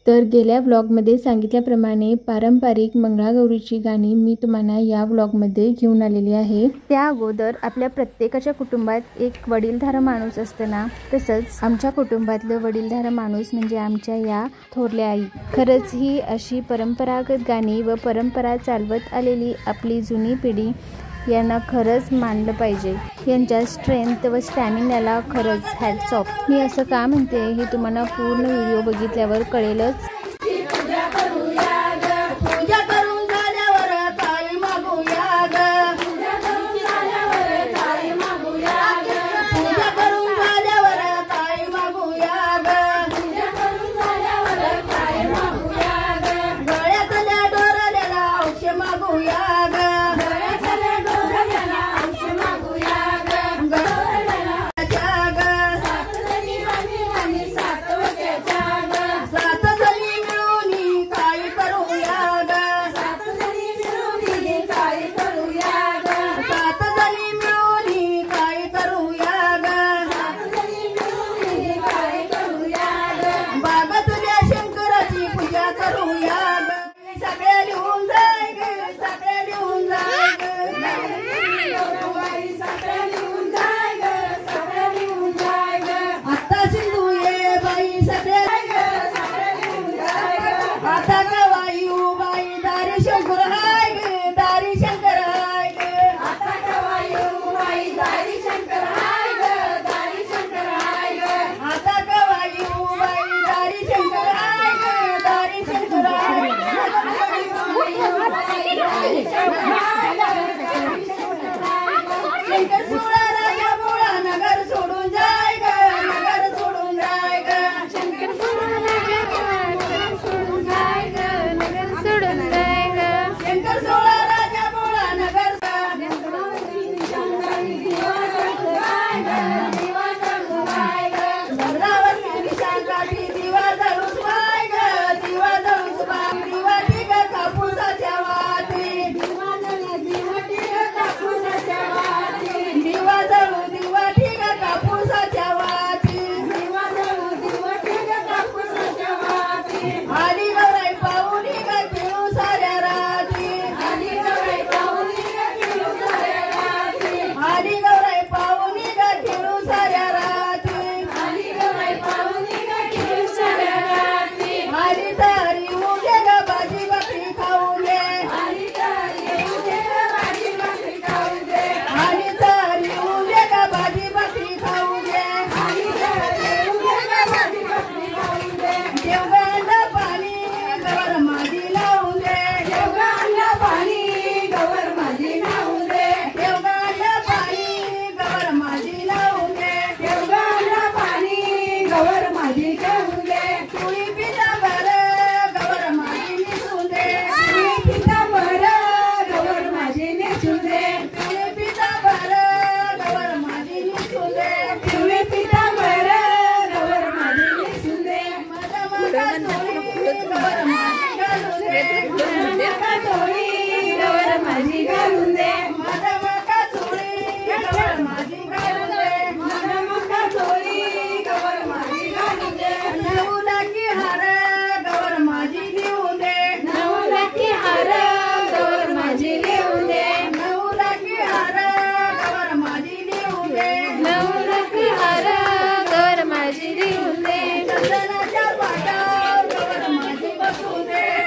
तर गेल्या व्लॉगमध्ये सांगितल्याप्रमाणे पारंपरिक मंगळागौरीची गाणी मी तुम्हाला या व्लॉगमध्ये घेऊन आलेली आहे। त्या अगोदर आपल्या प्रत्येकाच्या कुटुंबात एक वडीलधारा माणूस असताना, तसंच आमच्या कुटुंबातलं वडीलधारा माणूस म्हणजे आमच्या या थोरल्या आई। खरंच ही अशी परंपरागत गाणी व परंपरा चालवत आलेली आपली जुनी पिढी यांना खरंच मानलं पाहिजे। यांच्या स्ट्रेंथ व स्टॅमिनाला खरंच हॅट्स ऑफ। मी असं का म्हणते हे तुम्हाला पूर्ण व्हिडिओ बघितल्यावर कळेलच।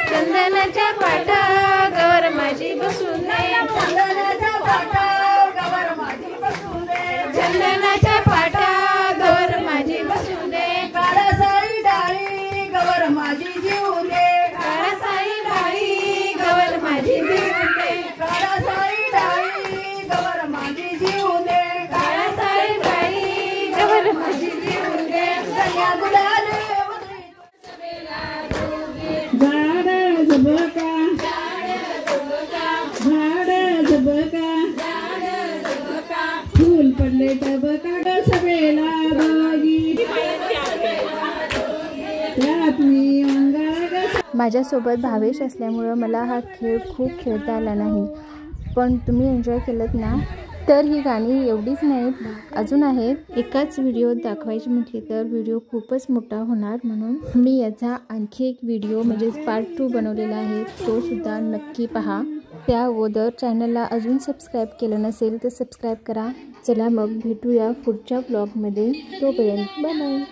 चंदनाच्या पाटा गवर माझी बसून दे, चंदनाच्या पाटा गवर माझी बसून दे, चंदनाच्या पाटा गवर माझी बसून दे, काळा साई डाळी गवर माझी जीवन दे, काळा साई डाळी गवर माझी जीवन दे, काळा साई डाळी गवर माझी जीवन दे, काळा साई डाळी गवर माझी जीवन दे, सगळ्या गुलाले फूल पडले टबका सगळेला बघी माझ्यासोबत भावेश असल्यामुळे मला हा खेळ खूप खेळता आला नाही, पण तुम्ही एन्जॉय केलत ना। तर ही गाणी एवढीच नाहीत, अजून आहेत. एकाच व्हिडिओ दाखवायची म्हटली तर व्हिडिओ खूपच मोठा होणार, म्हणून मी याचा आणखी एक व्हिडिओ म्हणजेच पार्ट 2 बनवलेला आहे, तो सुद्धा नक्की पहा. त्या अगोदर चॅनलला अजून सबस्क्राईब केलं नसेल तर सबस्क्राईब करा. चला मग भेटूया पुढच्या ब्लॉगमध्ये, तोपर्यंत बाय बाय.